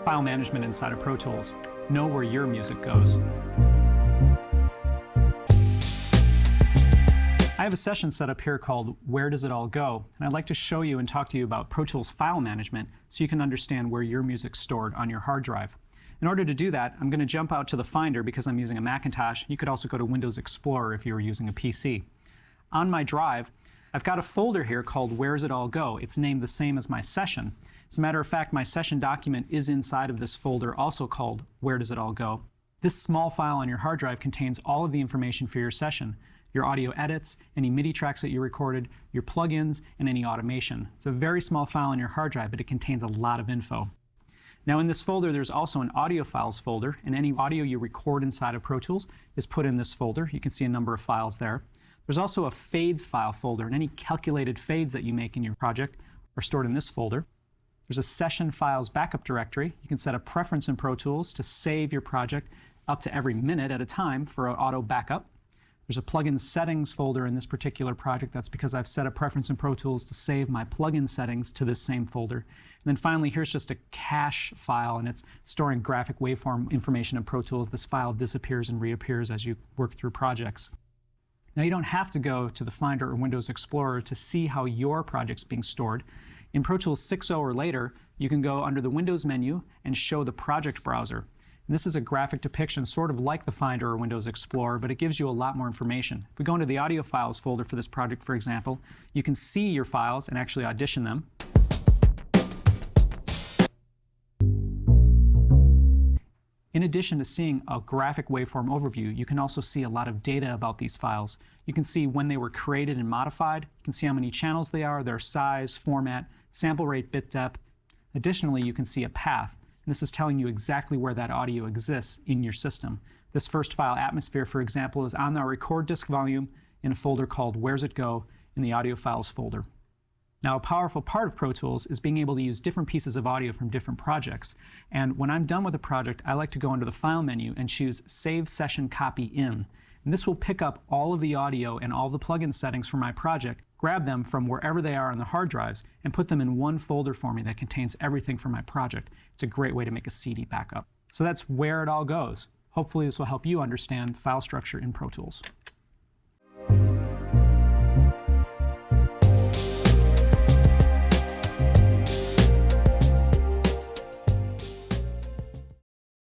File management inside of Pro Tools. Know where your music goes. I have a session set up here called Where Does It All Go? And I'd like to show you and talk to you about Pro Tools file management so you can understand where your music's stored on your hard drive. In order to do that, I'm going to jump out to the Finder because I'm using a Macintosh. You could also go to Windows Explorer if you were using a PC. On my drive, I've got a folder here called Where Does It All Go? It's named the same as my session. As a matter of fact, my session document is inside of this folder, also called Where Does It All Go? This small file on your hard drive contains all of the information for your session, your audio edits, any MIDI tracks that you recorded, your plugins, and any automation. It's a very small file on your hard drive, but it contains a lot of info. Now in this folder, there's also an audio files folder, and any audio you record inside of Pro Tools is put in this folder. You can see a number of files there. There's also a fades file folder, and any calculated fades that you make in your project are stored in this folder. There's a session files backup directory. You can set a preference in Pro Tools to save your project up to every minute at a time for an auto backup. There's a plugin settings folder in this particular project. That's because I've set a preference in Pro Tools to save my plugin settings to this same folder. And then finally, here's just a cache file, and it's storing graphic waveform information in Pro Tools. This file disappears and reappears as you work through projects. Now, you don't have to go to the Finder or Windows Explorer to see how your project's being stored. In Pro Tools 6.0 or later, you can go under the Windows menu and show the project browser. And this is a graphic depiction sort of like the Finder or Windows Explorer, but it gives you a lot more information. If we go into the audio files folder for this project, for example, you can see your files and actually audition them. In addition to seeing a graphic waveform overview, you can also see a lot of data about these files. You can see when they were created and modified. You can see how many channels they are, their size, format, sample rate, bit depth. Additionally, you can see a path. And this is telling you exactly where that audio exists in your system. This first file, Atmosphere, for example, is on our record disk volume in a folder called Where's It Go in the audio files folder. Now, a powerful part of Pro Tools is being able to use different pieces of audio from different projects. And when I'm done with a project, I like to go into the File menu and choose Save Session Copy In. And this will pick up all of the audio and all the plugin settings for my project, grab them from wherever they are on the hard drives, and put them in one folder for me that contains everything for my project. It's a great way to make a CD backup. So that's where it all goes. Hopefully this will help you understand file structure in Pro Tools.